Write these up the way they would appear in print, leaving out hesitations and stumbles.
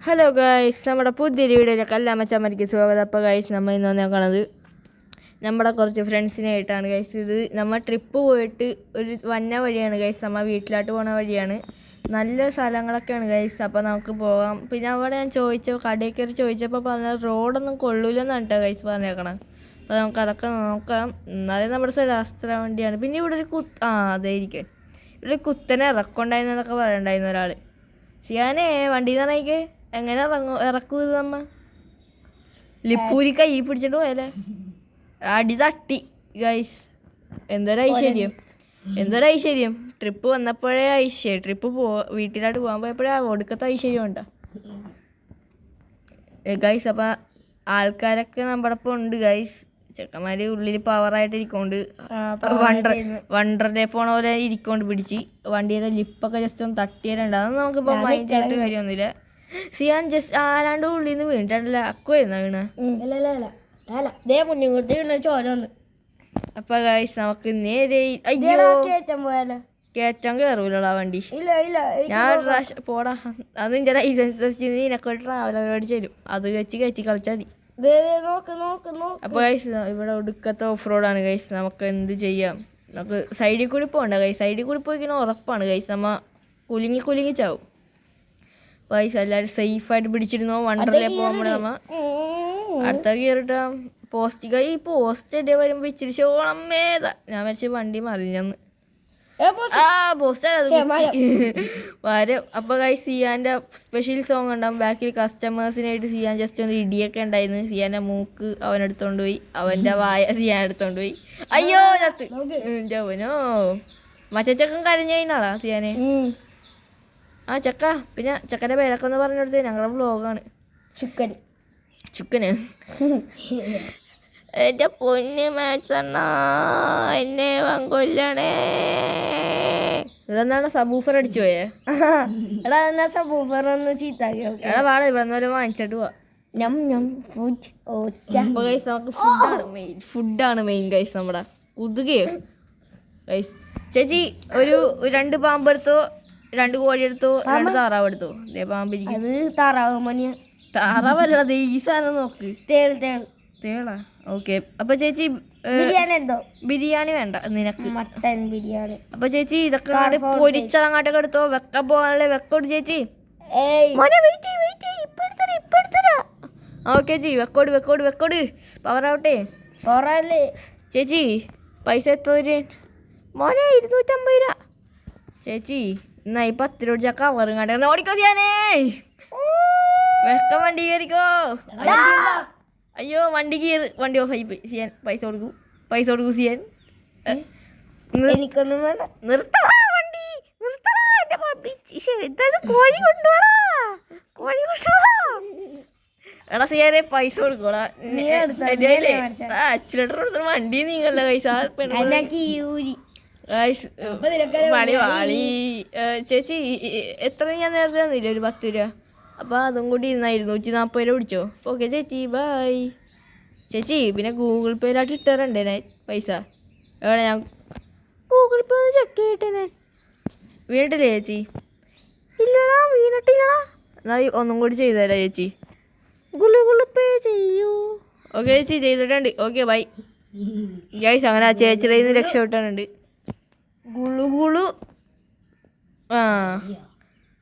Hello guys, നമ്മുടെ പുതിയൊരു വീഡിയോയിലേക്ക് എല്ലാ മച്ചാന്മാർക്ക് സ്വാഗതം. അപ്പോൾ ഗൈസ്, നമ്മൾ ഇന്ന് നോക്കണത് നമ്മുടെ കുറച്ച് ഫ്രണ്ട്സിനായിട്ടാണ് ഗൈസ്. ഇത് നമ്മൾ ട്രിപ്പ് പോയിട്ട് ഒരു വന്ന വഴിയാണ് ഗൈസ്, നമ്മൾ വീട്ടിലോട്ട് പോകുന്ന വഴിയാണ്. നല്ല സ്ഥലങ്ങളൊക്കെയാണ് ഗൈസ്. അപ്പോൾ നമുക്ക് പോകാം. പിന്നെ അവിടെ ഞാൻ കടയിൽ കയറി ചോദിച്ചപ്പോൾ പറഞ്ഞാൽ റോഡൊന്നും കൊള്ളൂലെന്നാണ് കേട്ടോ ഗൈസ് പറഞ്ഞേക്കണം. അപ്പോൾ നമുക്ക് അതൊക്കെ നോക്കാം. എന്നാലും നമ്മുടെ ശാസ്ത്ര വണ്ടിയാണ്. പിന്നെ ഇവിടെ ഒരു അതായിരിക്കും ഇവിടെ കുത്തനെ ഇറക്കുണ്ടായിരുന്നതൊക്കെ പറയണ്ടായിരുന്നു ഒരാൾ. സിയാനേ വണ്ടി നിറയ്ക്ക് എങ്ങനെ ഇറക്കൂ ഇത് നമ്മ ലിപ്പൂരി കൈ പിടിച്ചിട്ട് പോയല്ലേ. അടി തട്ടി ഗൈസ്. എന്തൊരൈശ്വര്യം ട്രിപ്പ് വന്നപ്പോഴേ ട്രിപ്പ് വീട്ടിലോട്ട് പോകാൻ പോയപ്പോഴേ ഒടുക്കത്തെ ഐശ്വര്യം ഉണ്ടോ ഗൈസ്. അപ്പം ആൾക്കാരൊക്കെ നമ്മുടെ ഒപ്പം ഉണ്ട് ഗൈസ്. ചെക്കന്മാര് ഉള്ളിൽ പവറായിട്ട് ഇരിക്കൊണ്ട് വണ്ടറിനെ പോണ പോലെ ഇരിക്കൊണ്ട് പിടിച്ച് വണ്ടിയുടെ ലിപ്പൊക്കെ ജസ്റ്റ് ഒന്ന് തട്ടിയാലുണ്ട്. അതൊന്നും നമുക്കിപ്പോൾ മൈൻഡ് ആയിട്ട് കാര്യമൊന്നുമില്ല. സിയാൻ ജസ്റ്റ് ആരാണ്ട് ഉള്ളിൽ നിന്ന് വീണിട്ടല്ല അക്കുവായിരുന്ന വീണ്. അപ്പൊ ഗൈസ് നമുക്ക് നേരെ കയറ്റം കയറൂലടാ വണ്ടി. ഞാൻ പോടാ, അത് നിന്റെ ലൈസൻസ് നിനക്കൊരു ട്രാവലർ മേടിച്ചു തരും, അത് വെച്ച് കയറ്റി കളിച്ചാൽ മതി. അപ്പൊ ഗൈസ് ഇവിടെ ഒടുക്കത്തെ ഓഫ് റോഡാണ് ഗൈസ്. നമുക്ക് എന്ത് ചെയ്യാം, നമുക്ക് സൈഡിൽ കൂടി പോകണ്ട ഗൈസ്. സൈഡിൽ കൂടി പോയിക്കുന്ന ഉറപ്പാണ് ഗൈസ്, നമ്മ കുലുങ്ങി ചാവും. ഗൈസ് എല്ലാവരും സേഫായിട്ട് പിടിച്ചിരുന്നോ. വണ്ടറിലെ പോകുമ്പോൾ നമ്മ അടുത്ത കയറിട്ട പോസ്റ്റ് ഈ പോസ്റ്റ് ഇടേ വരുമ്പോ ഇച്ചിരി ഷോളമ്മേതാ. ഞാൻ വെച്ച വണ്ടി മറിഞ്ഞന്ന് വരും. അപ്പൊ ഗൈസ് സിയാന്റെ സ്പെഷ്യൽ സോങ് ഉണ്ടാവും ബാക്കിൽ. കസ്റ്റമേഴ്സിനായിട്ട് സിയാൻ ജസ്റ്റ് ഒന്ന് ഇടിയൊക്കെ ഉണ്ടായിരുന്നു. സിയാന്റെ മൂക്ക് അവനെടുത്തോണ്ട് പോയി, അവന്റെ വായ സിയാൻ എടുത്തോണ്ട് പോയി. അയ്യോ ചത്ത് ജവനോ. മറ്റേ ചക്കൻ കരഞ്ഞു കഴിഞ്ഞാളാ സിയാനെ. ചക്ക. പിന്നെ ചക്കന്റെ പേരൊക്കെ ഒന്ന് പറഞ്ഞെടുത്ത് ഞങ്ങളുടെ വ്ലോഗാണ്. ചുക്കന് എന്റെ പൊന്ന് മാക്സണ്ണ എന്നെ കൊല്ലണേ. ഇതെന്താണ് സബൂഫർ അടിച്ചു പോയേ? എടാ വാട ഇവിടെ വാങ്ങിച്ചിട്ട് പോവാ. ഫുഡാണ് മെയിൻ ഗൈസ്. നമ്മുടെ ഉതുകയോ ഗൈസ്. ചേച്ചി ഒരു 2 പാമ്പെടുത്തോ, 2 കോഴി എടുത്തോ, 2 താറാവ് എടുത്തോ. താറാവല്ല ഈ സാധനം നോക്ക്. തേളാ. ഓക്കെ. അപ്പൊ ചേച്ചി ബിരിയാണി വേണ്ട നിനക്ക്, മട്ടൻ ബിരിയാണി. അപ്പൊ ചേച്ചി ഇതൊക്കെ പൊരിച്ചതങ്ങാട്ടൊക്കെ എടുത്തോ. വെക്ക പോകാനല്ലേ വെക്കോട് ചേച്ചി. ഓക്കെ ചേച്ചി വെക്കോട് പവറാവട്ടെ. പവറല്ലേ ചേച്ചി? പൈസ എത്ര മോനെ? 250 രൂപ ചേച്ചി. എന്നാ 10 രൂപ ചക്ക കവറും ഓടിക്കോ ചെയ്യാനേ. വെക്ക വണ്ടി കയറിക്കോ. അയ്യോ വണ്ടി ഓഫായി പോയി. സിയാൻ പൈസ കൊടുക്കൂ സിയാൻ. എനിക്കൊന്നും വേണ്ട. നിർത്തടാ വണ്ടി, നിർത്തടാ. കോഴി കൊണ്ടുപോടാ. എടാ സിയാനെ പൈസ കൊടുക്കോടാ. അച്ഛനോട്ട് കൊടുത്ത വണ്ടി നീങ്ങല്ല പൈസ. ചേച്ചി എത്ര ഞാൻ നേരത്തെ തന്നില്ല? ഒരു 10 രൂപ. അപ്പോൾ അതും കൂടി 240 രൂപ പിടിച്ചോ. ഓക്കെ ചേച്ചി ബൈ. ചേച്ചി പിന്നെ ഗൂഗിൾ പേയിലായിട്ട് ഇട്ടേരണ്ടേ ഞാൻ പൈസ? എവിടെ ഞാൻ ഗൂഗിൾ പേ ഒന്ന് ചെക്ക് ചെയ്യട്ടെ. ഞാൻ വീണിട്ടില്ലേ ചേച്ചി? ഇല്ലടാ വീണിട്ടില്ലടാ. എന്നാൽ ഒന്നും കൂടി ചെയ്തേരാ ചേച്ചി. ഗൂഗിൾ പേ ചെയ്യൂ. ഓക്കെ ചേച്ചി ചെയ്തിട്ടുണ്ട്. Okay bye guys. അങ്ങനെ ആ ചേച്ചിയുടെ നിന്ന് രക്ഷപ്പെട്ടാനുണ്ട്. ഗുളു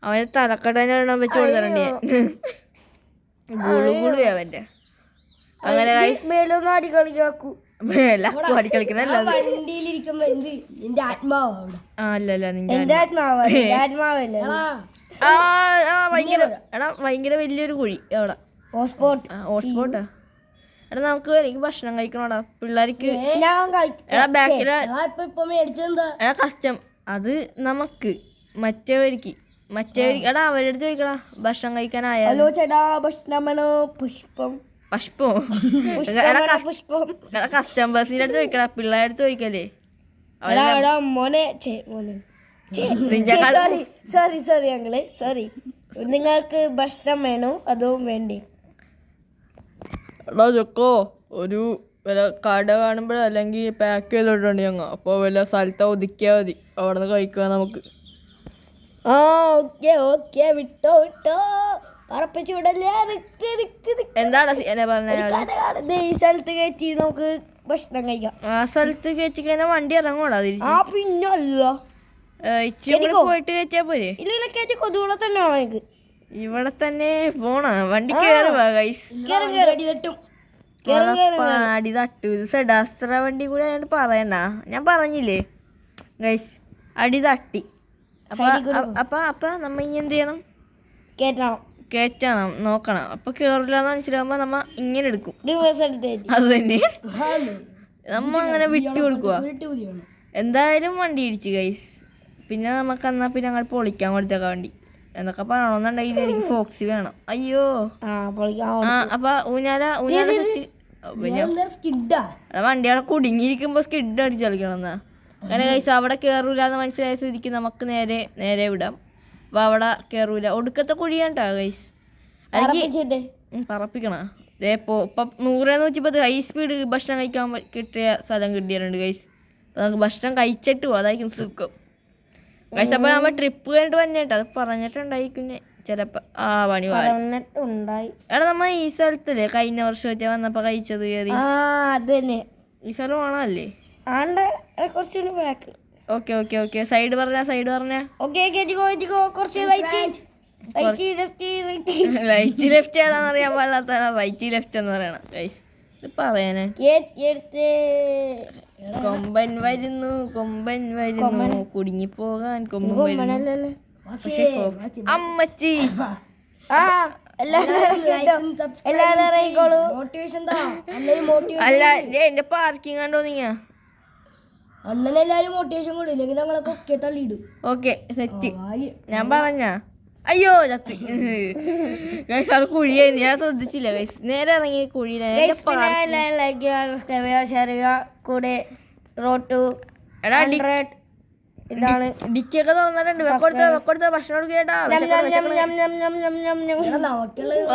അവന് തലക്കടനെ വെച്ച് കൊടുത്തിട്ടുണ്ട് ഞാൻ. ഗുളു അവന്റെ. അങ്ങനെ അടി കളിക്കുന്നല്ല. ഭയങ്കര വലിയൊരു കുഴി അവിടെ. ഹോട്ട്സ്പോട്ടാ. എടാ നമുക്ക് എനിക്ക് ഭക്ഷണം കഴിക്കണോടാ പിള്ളേർക്ക്. എടാ കസ്റ്റം അത് നമുക്ക് മറ്റവർക്ക് എടാ അവരുടെ അടുത്ത് ചോദിക്കടാ ഭക്ഷണം കഴിക്കാനായാലോ. കസ്റ്റമേഴ്സിന്റെ അടുത്ത് ചോദിക്കടാ, പിള്ളേരുടെ അടുത്ത് ചോദിക്കല്ലേ. നിങ്ങൾക്ക് ഭക്ഷണം വേണോ അതോ വേണ്ടേ? എടാ ചൊക്കോ ഒരു വല്ല കട കാണുമ്പോഴോ അല്ലെങ്കിൽ പാക്ക് ചെയ്തിട്ടുണ്ട് ഞങ്ങൾ. അപ്പോൾ വല്ല സ്ഥലത്ത് ഒതുക്കിയാൽ മതി, അവിടെ നിന്ന് കഴിക്കുക നമുക്ക്. ഓക്കെ വിട്ടോ പറപ്പിച്ച് വിടല്ലേ എന്താണ് സിയാനെ പറഞ്ഞ ഈ സ്ഥലത്ത് കയറ്റി നമുക്ക് ഭക്ഷണം കഴിക്കാം. ആ സ്ഥലത്ത് കയറ്റി കഴിഞ്ഞാൽ വണ്ടി ഇറങ്ങൂടാ തിരിച്ച്. പിന്നല്ല ഇച്ചിരി പോയിട്ട് കയറ്റിയാ പോരെ. ഇല്ല കയറ്റി കൊതുകൂടെ തന്നെ വേണം എനിക്ക്. ഇവിടെ തന്നെ പോണ വണ്ടി കയറുവാ ഗൈസ്. അടി തട്ടു. ഇത് സെഡാസ്ത്ര വണ്ടി കൂടെ ഞാൻ പറയണ്ട. ഞാൻ പറഞ്ഞില്ലേ ഗൈസ് അടി തട്ടി. അപ്പൊ നമ്മ ഇനി എന്ത് ചെയ്യണം? കയറ്റണം നോക്കണം. അപ്പൊ കേറില്ലാന്ന് മനസ്സിലാവുമ്പോ നമ്മ ഇങ്ങനെ എടുക്കും. അത് തന്നെ നമ്മ അങ്ങനെ വിട്ടു കൊടുക്കുക. എന്തായാലും വണ്ടി ഇടിച്ചു ഗൈസ്. പിന്നെ നമുക്ക് എന്നാ പിന്നെ അങ്ങനെ പൊളിക്കാൻ കൊടുത്തേക്കാം വണ്ടി. എന്നൊക്കെ പറയണമെന്നുണ്ടെങ്കിൽ എനിക്ക് ഫോക്സി വേണം. അയ്യോ അപ്പൊ ഊഞ്ഞാല വണ്ടികളെ കുടുങ്ങിയിരിക്കുമ്പോ സ്കിഡ് അടിച്ച് കളിക്കണം എന്നാ. അങ്ങനെ ഗൈസ് അവിടെ കേറൂലെന്ന് മനസ്സിലായ സ്ഥിതിക്ക് നമുക്ക് നേരെ വിടാം. അപ്പൊ അവിടെ കേറൂല. ഒടുക്കത്തെ കുഴിയാണ്ടാ ഗൈസ്. പറപ്പിക്കണ ഇപ്പൊ 100 ഹൈ സ്പീഡ് ഭക്ഷണം കഴിക്കാൻ കിട്ടിയ സ്ഥലം കിട്ടിയിട്ടുണ്ട് ഗൈസ്. അപ്പൊ നമുക്ക് ഭക്ഷണം കഴിച്ചിട്ട് പോവാം. അതായിരിക്കും സുഖം ഗൈസ്. അപ്പൊ നമ്മ ട്രിപ്പ് കഴിഞ്ഞിട്ട് വന്നിട്ട് അത് പറഞ്ഞിട്ടുണ്ടായിരിക്കും ചിലപ്പോ. പണി എടാ നമ്മ ഈ സ്ഥലത്തല്ലേ കഴിഞ്ഞ വർഷം വെച്ചാ വന്നപ്പോ കഴിച്ചത് കയറി. ഈ സ്ഥലം ആണല്ലേ? Okay okay okay. സൈഡ് പറഞ്ഞ റൈറ്റ് ലെഫ്റ്റ് ഏതാന്ന് അറിയാൻ പാടില്ലാത്ത റൈറ്റ് ലെഫ്റ്റ് എന്ന് പറയണം ഗൈസ്. ഇത് പറയാനാ കൊമ്പൻ വരുന്നു കുടുങ്ങിപ്പോകാൻ കൊമ്പൻ വരുന്നു. പക്ഷെ അമ്മച്ചി അല്ല എന്റെ പാർക്കിംഗ് കണ്ടോ നീ? അണ്ണനെല്ലാരും മോട്ടിവേഷൻ കൂടിയില്ലെങ്കിൽ ഞങ്ങളൊക്കെ ഒക്കെ തള്ളിയിടും. Okay set. ഞാൻ പറഞ്ഞ അയ്യോ ചത്ത് ഗൈസ്. അത് കുഴിയായിരുന്നു, ഞാൻ ശ്രദ്ധിച്ചില്ല ഗൈസ്. നേരെ ഇറങ്ങി കുഴിയിലാണ്. ഡിക്കൊക്കെ തുറന്നിട്ടുണ്ട്. വെക്കൊടുത്ത ഭക്ഷണം കേട്ടാ.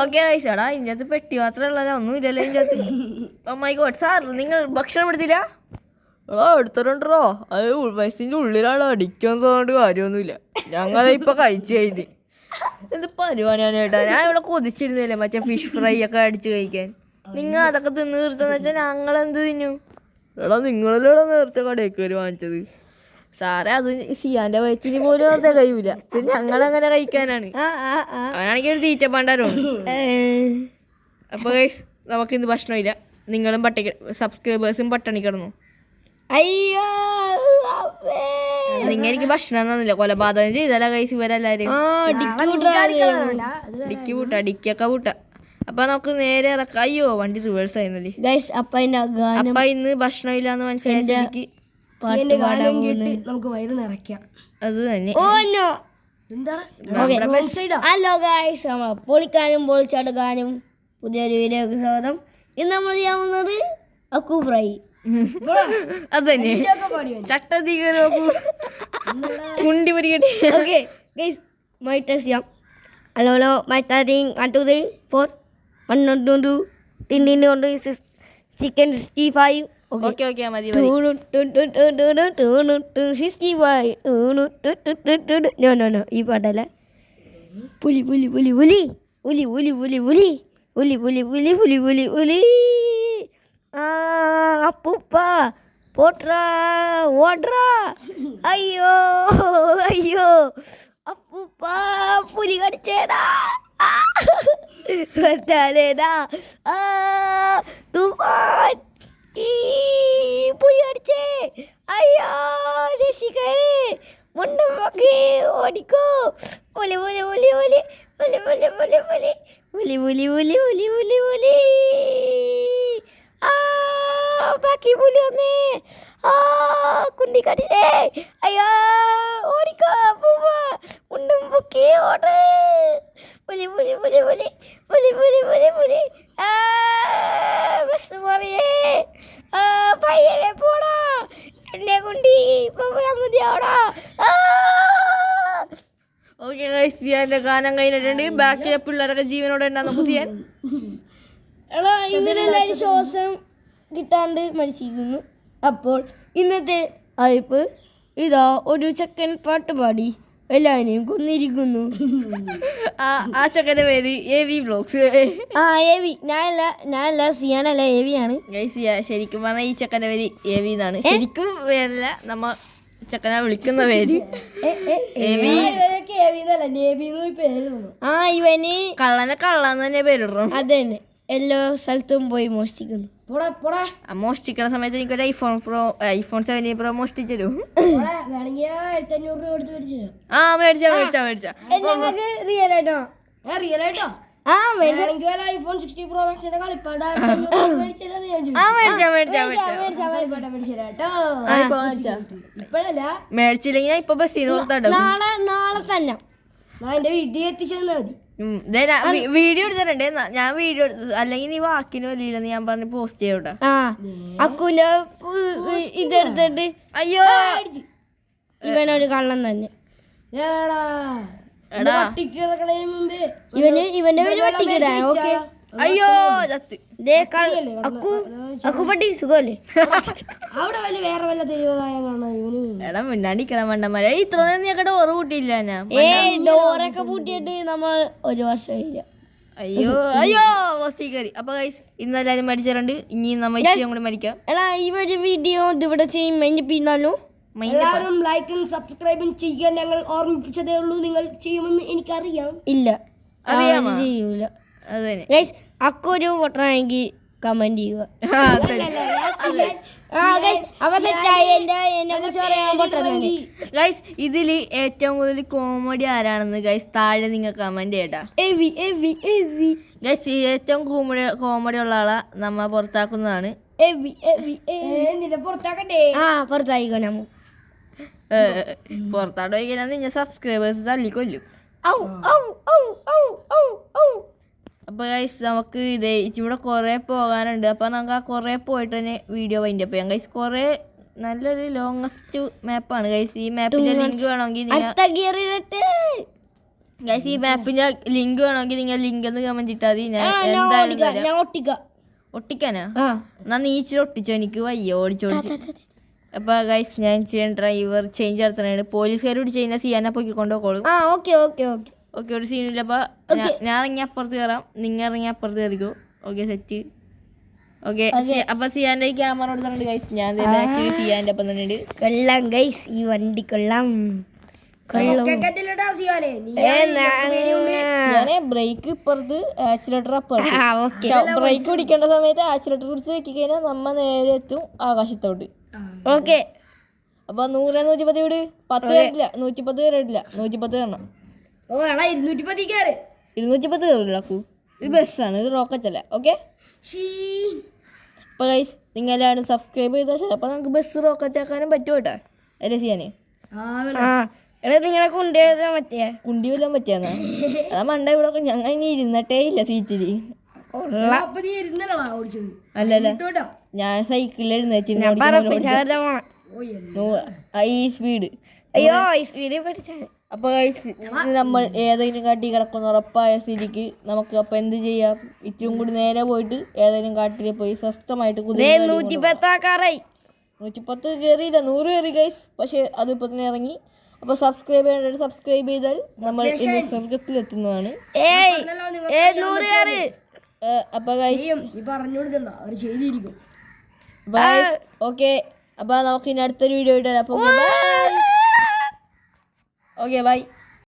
Okay guys. എടാ ഇതിനകത്ത് പെട്ടി മാത്രമേ ഉള്ളല്ലോ, ഒന്നും ഇല്ലല്ലോ ഇതിനകത്ത്. ഓ മൈ ഗോഡ് സാർ, നിങ്ങൾ ഭക്ഷണം എടുത്തില്ല? എടാ എടുത്തിട്ടുണ്ടോ? അത് ബസ്സിന്റെ ഉള്ളിലാണോ അടിക്കാൻ തോന്നിട്ട് കാര്യമൊന്നുമില്ല. ഞങ്ങളെ ഇപ്പൊ കഴിച്ചു കഴിഞ്ഞ് എന്ത് പരിപാടിയാണ് ചേട്ടാ. ഞാൻ ഇവിടെ കൊതിച്ചിരുന്നില്ലേ മറ്റേ ഫിഷ് ഫ്രൈ ഒക്കെ അടിച്ച് കഴിക്കാൻ. നിങ്ങൾ അതൊക്കെ തിന്ന് തീർത്തെന്ന് വെച്ചാൽ ഞങ്ങളെന്ത് തിന്നു? എടാ നിങ്ങളല്ലേ നേരത്തെ കടയിൽ കയറി വാങ്ങിച്ചത്. സാറേ അത് സിയാന്റെ വയറ്റിന് പോലും അത് കഴിയൂല, പിന്നെ ഞങ്ങളെങ്ങനെ കഴിക്കാനാണ്? അവനാണെങ്കിൽ ഒരു തീറ്റ പണ്ടാരമാണ്. അപ്പൊ ഗൈസ് നമുക്കിന്ന് ഭക്ഷണമില്ല. നിങ്ങളും സബ്സ്ക്രൈബേഴ്സും പട്ടണി കിടന്നു. അയ്യോ എനിക്ക് ഭക്ഷണം തന്നില്ല. കൊലപാതകം ചെയ്തല്ല ഗൈസ് ഇവരെല്ലാരും. ഡിക്കൊക്കെ പൂട്ട. അപ്പൊ നമുക്ക് നേരെ ഇറക്കാം. അയ്യോ വണ്ടി റിവേഴ്സ് ആയിരുന്നല്ലേ. അപ്പൊ ഇന്ന് ഭക്ഷണം ഇല്ലാന്ന് മനസ്സിലാക്കി നമുക്ക് വയറ് നിറയ്ക്കാം. അത് തന്നെ. ഹലോ ഗൈസ്, പൊളിക്കാനും പൊളിച്ചെടുക്കാനും പുതിയൊരു വീഡിയോക്ക് സ്വാഗതം. ഇന്ന് നമ്മൾ ചെയ്യാവുന്നത് അക്കു ഫ്രൈ. അതന്നെ ചട്ടതി കുണ്ടി പരിക്കട്ടെ. ഓക്കെ ഗൈസ് മൈ ടെസ്റ്റ് ചെയ്യാം. ഹലോ മൈ ടെസ്റ്റിംഗ് 1 2 3 4 1 2 2 3 കൊണ്ട് ചിക്കൻ 65. ഓക്കെ ഓക്കെ മതി. ഈ പാട്ടല്ല. പുലി പുലി പുലി പുലി പുലി പുലി പുലി പുലി പുലി പുലി പുലി പുലി പുലി പുലി അപ്പൂപ്പ പോട്രാ ഓട്രാ. അയ്യോ അയ്യോ അപ്പൂപ്പ പുലി കടിച്ചേടാ. തൂഫാൻ പുലി കടിച്ചേ. അയ്യോ രക്ഷിക്കണേ. മുണ്ടും നോക്കി ഓടിക്കോ. പുലി പുലി പുലി പുലി പുലി പുലി പുലി പുലി പുലി പുലി പുലി പുലി പുലി പുലി. ബാക്കി പുലി വന്നേ. കുണ്ടി കടിച്ചേ. അയ്യോ ഓടിക്കോ പൂവ. മുണ്ടും പൊക്കി ഓട്. പുലി പുലി പുലി പുലി പുലി പുലി പുലി പുലി. ബസ് മറിയേ. പയ്യനെ പോടാ. എന്നെ കുണ്ടി ഇപ്പൊ മതിയാവടാ. ഓക്കെ ഗൈസ്, സിയാന്റെ ഗാനം കഴിഞ്ഞിട്ടുണ്ട്. ബാക്കിലെ പിള്ളേരൊക്കെ ജീവനോടെ ഉണ്ടാകുന്ന സിയാൻ ഇവരെല്ലാവരും ശ്വാസം കിട്ടാണ്ട് മരിച്ചിരിക്കുന്നു. അപ്പോൾ ഇന്നത്തെ അറിയിപ്പ് ഇതാ. ഒരു ചെക്കൻ പാട്ട് പാടി എല്ലാവരെയും കൊന്നിരിക്കുന്നു. ആ ചെക്കൻ്റെ പേര് AV വ്ലോഗ്സ്. ആ AV. ഞാനല്ല സിയാനല്ല, AV ആണ്. ശരിക്കും പറഞ്ഞാൽ ഈ ചെക്കൻ്റെ പേര് AV എന്നാണ്. ശരിക്കും പേരല്ല, നമ്മ ചെക്കനെ വിളിക്കുന്ന പേര് AV. ആ ഇവന് കള്ളന്ന് തന്നെ പേരിടണം. അതന്നെ എല്ലാ സ്ഥലത്തും പോയി മോഷ്ടിക്കുന്നു. മോഷ്ടിക്കുന്ന സമയത്ത് എനിക്കൊരു iPhone 17 Pro മോഷ്ടിച്ചു തരും. ആ മേടിച്ച റിയലായിട്ടോ? ആ ഐഫോൺ 60 Pro Max മേടിച്ചില്ലെങ്കിൽ ഞാൻ ഇപ്പൊ ബസ്സിൽ നാളെ തന്നെ എന്റെ വീട്ടിൽ എത്തിച്ചെന്നാ മതി. വീഡിയോ എടുത്തിട്ടുണ്ട്. ഞാൻ വീഡിയോ അല്ലെങ്കിൽ നീ വാക്കിന് വലിയില്ലെന്ന് ഞാൻ പറഞ്ഞ് പോസ്റ്റ് ചെയ്യൂട്ടാ. അക്കുന്റെ ഇതെടുത്തിട്ട് അയ്യോ ഇവനൊരു കള്ളൻ തന്നെ. എടാ ഇവന്റെ പേര് വട്ടിക്കിടാ. ഓക്കെ. അയ്യോ ചത്ത്. അക്കുപട്ടി സുഖമല്ലേ? എടാ മിണ്ടാണ്ടിക്കണം മണ്ടന്മാരെ. ഇത്ര നേരം നീ ഒക്കെ ഡോറ് കൂട്ടിയില്ല ഞാൻ. ഡോറൊക്കെ പൂട്ടിയിട്ട് നമ്മൾ ഒരു വർഷമായില്ല. അയ്യോ ബസ്സിൽ കയറി. അപ്പൊ ഗൈസ് ഇന്ന് എല്ലാരും മരിച്ചിട്ടുണ്ട്. ഇനി നമ്മ കൂടി മരിക്കാം. എടാ ഈ ഒരു വീഡിയോ ഇതിവിടെ ചെയ്യും പിന്നാലും എല്ലാവരും ലൈക്കും സബ്സ്ക്രൈബും ചെയ്യാൻ ഞങ്ങൾ ഓർമ്മിപ്പിച്ചതേ ഉള്ളൂ. നിങ്ങൾ ചെയ്യുമെന്ന് എനിക്കറിയാം. ഇല്ല അറിയാമോ? ചെയ്യൂല. അതന്നെ. അക്കൊരു പൊട്ടണമെങ്കിൽ കമന്റ് ചെയ്യുക. ഗൈസ് ഇതില് ഏറ്റവും കൂടുതൽ കോമഡി ആരാണെന്ന് ഗൈസ് താഴെ നിങ്ങൾ കമന്റ് ചെയ്യട്ടാ. ഗൈസ് ഏറ്റവും കോമഡി ഉള്ള ആളെ നമ്മ പുറത്താക്കുന്നതാണ്. പുറത്തായിക്കോ. പുറത്താടോ നിങ്ങൾ സബ്സ്ക്രൈബേഴ്സ് തല്ലിക്കൊല്ലും. അപ്പൊ ഗൈസ് നമുക്ക് ഇതേ ഇവിടെ കുറെ പോകാനുണ്ട്. അപ്പൊ നമുക്ക് ആ കുറെ പോയിട്ട് തന്നെ വീഡിയോ വൈൻഡ് അപ്പ് ചെയ്യാം ഗൈസ്. കുറെ നല്ലൊരു ലോങ്ങസ്റ്റ് മാപ്പാണ് ഗൈസ്. ഈ മാപ്പിന്റെ ലിങ്ക് വേണമെങ്കിൽ ഗൈസ് ഈ മാപ്പിന്റെ ലിങ്ക് വേണമെങ്കിൽ നിങ്ങൾ ലിങ്ക് ഒന്ന് കമന്റ് ഇട്ടാൽ മതി. ഞാൻ എന്തായാലും ഒട്ടിക്കാനാ? എന്നാ നീ ഇച്ചിരി ഒട്ടിച്ചോ, എനിക്ക് വയ്യ ഓടിച്ചോടിച്ചു. അപ്പൊ ഗൈസ് ഞാൻ ചെയ്യാൻ ഡ്രൈവർ ചേഞ്ച് നടത്തണേ. പോലീസുകാരോട് ചെയ്യുന്ന സിയാനെ പൊക്കി കൊണ്ടുപോക്കോളൂ. ഓക്കെ ഒരു സീനില്ല. അപ്പൊ ഞാൻ ഇറങ്ങി അപ്പുറത്ത് കയറാം, നിങ്ങൾ ഇറങ്ങി അപ്പുറത്ത് കയറിക്കോ. Okay set. ഓക്കെ അപ്പൊ സിയാന്റെ ക്യാമറ കൊടുത്തിട്ടുണ്ട് ഗൈസ്. ഞാൻ ബാക്കിൽ സിയാന്റെ ഒപ്പം തന്നെ ഉണ്ട്. കൊള്ളാം ഗൈസ്, ഈ വണ്ടി കൊള്ളാം. ബ്രേക്ക് ഇപ്പുറത്ത് ആക്സിലേറ്റർ അപ്പുറത്ത്. ബ്രേക്ക് പിടിക്കേണ്ട സമയത്ത് ആക്സിലേറ്റർ പിടിച്ച് വെക്കി കഴിഞ്ഞാൽ നമ്മ നേരെ എത്തും ആകാശത്തോട്ട്. ഓക്കെ. അപ്പൊ 100 110 വിട്. 10 കയറില്ല, 110 കയറിയിട്ടില്ല. 110 കയറണം. 210 കയറില്ല. ഇത് ബസ്സാണ്, ഇത് റോക്കറ്റല്ല. ഓക്കെ. അപ്പൊ ഗൈസ് നിങ്ങൾ എല്ലാവരും സബ്സ്ക്രൈബ് ചെയ്താൽ ചിലപ്പോൾ നമുക്ക് ബസ് റോക്കറ്റ് ആക്കാനും പറ്റും കേട്ടാ. അല്ലേ സിയാനെ? നിങ്ങളെ കൊണ്ടുവരാൻ പറ്റിയ കുണ്ടി വല്ലാൻ പറ്റിയാന്നാ? അതാ മണ്ട ഇവിടെ ഞങ്ങൾ ഇനി ഇരുന്നിട്ടേ ഇല്ല സീറ്റില്. അല്ലല്ല ഞാൻ സൈക്കിളിൽ എഴുന്നേച്ചിരുന്നു. ഈ സ്പീഡ്. അയ്യോ ഈ സ്പീഡ് പഠിച്ചാണ്. അപ്പൊ നമ്മൾ ഏതെങ്കിലും കാട്ടി കിടക്കുന്ന ഉറപ്പായ സ്ഥിതിക്ക് നമുക്ക് അപ്പൊ എന്ത് ചെയ്യാം? ഇച്ചിരി കൂടി നേരെ പോയിട്ട് ഏതെങ്കിലും കാട്ടിൽ പോയി സ്വസ്ഥമായിട്ട് 110 കയറിയില്ല, 100 കയറി ഗൈസ്. പക്ഷെ അത് ഇപ്പൊ തന്നെ ഇറങ്ങി. അപ്പൊ സബ്സ്ക്രൈബ് ചെയ്യേണ്ടത് സബ്സ്ക്രൈബ് ചെയ്താൽ നമ്മൾ സ്വർഗത്തിൽ എത്തുന്നതാണ്. അപ്പൊ ഓക്കെ. അപ്പൊ നമുക്ക് ഇനി അടുത്തൊരു വീഡിയോ ഇട്ടാൽ. അപ്പൊ ഓക്കെ ബൈ.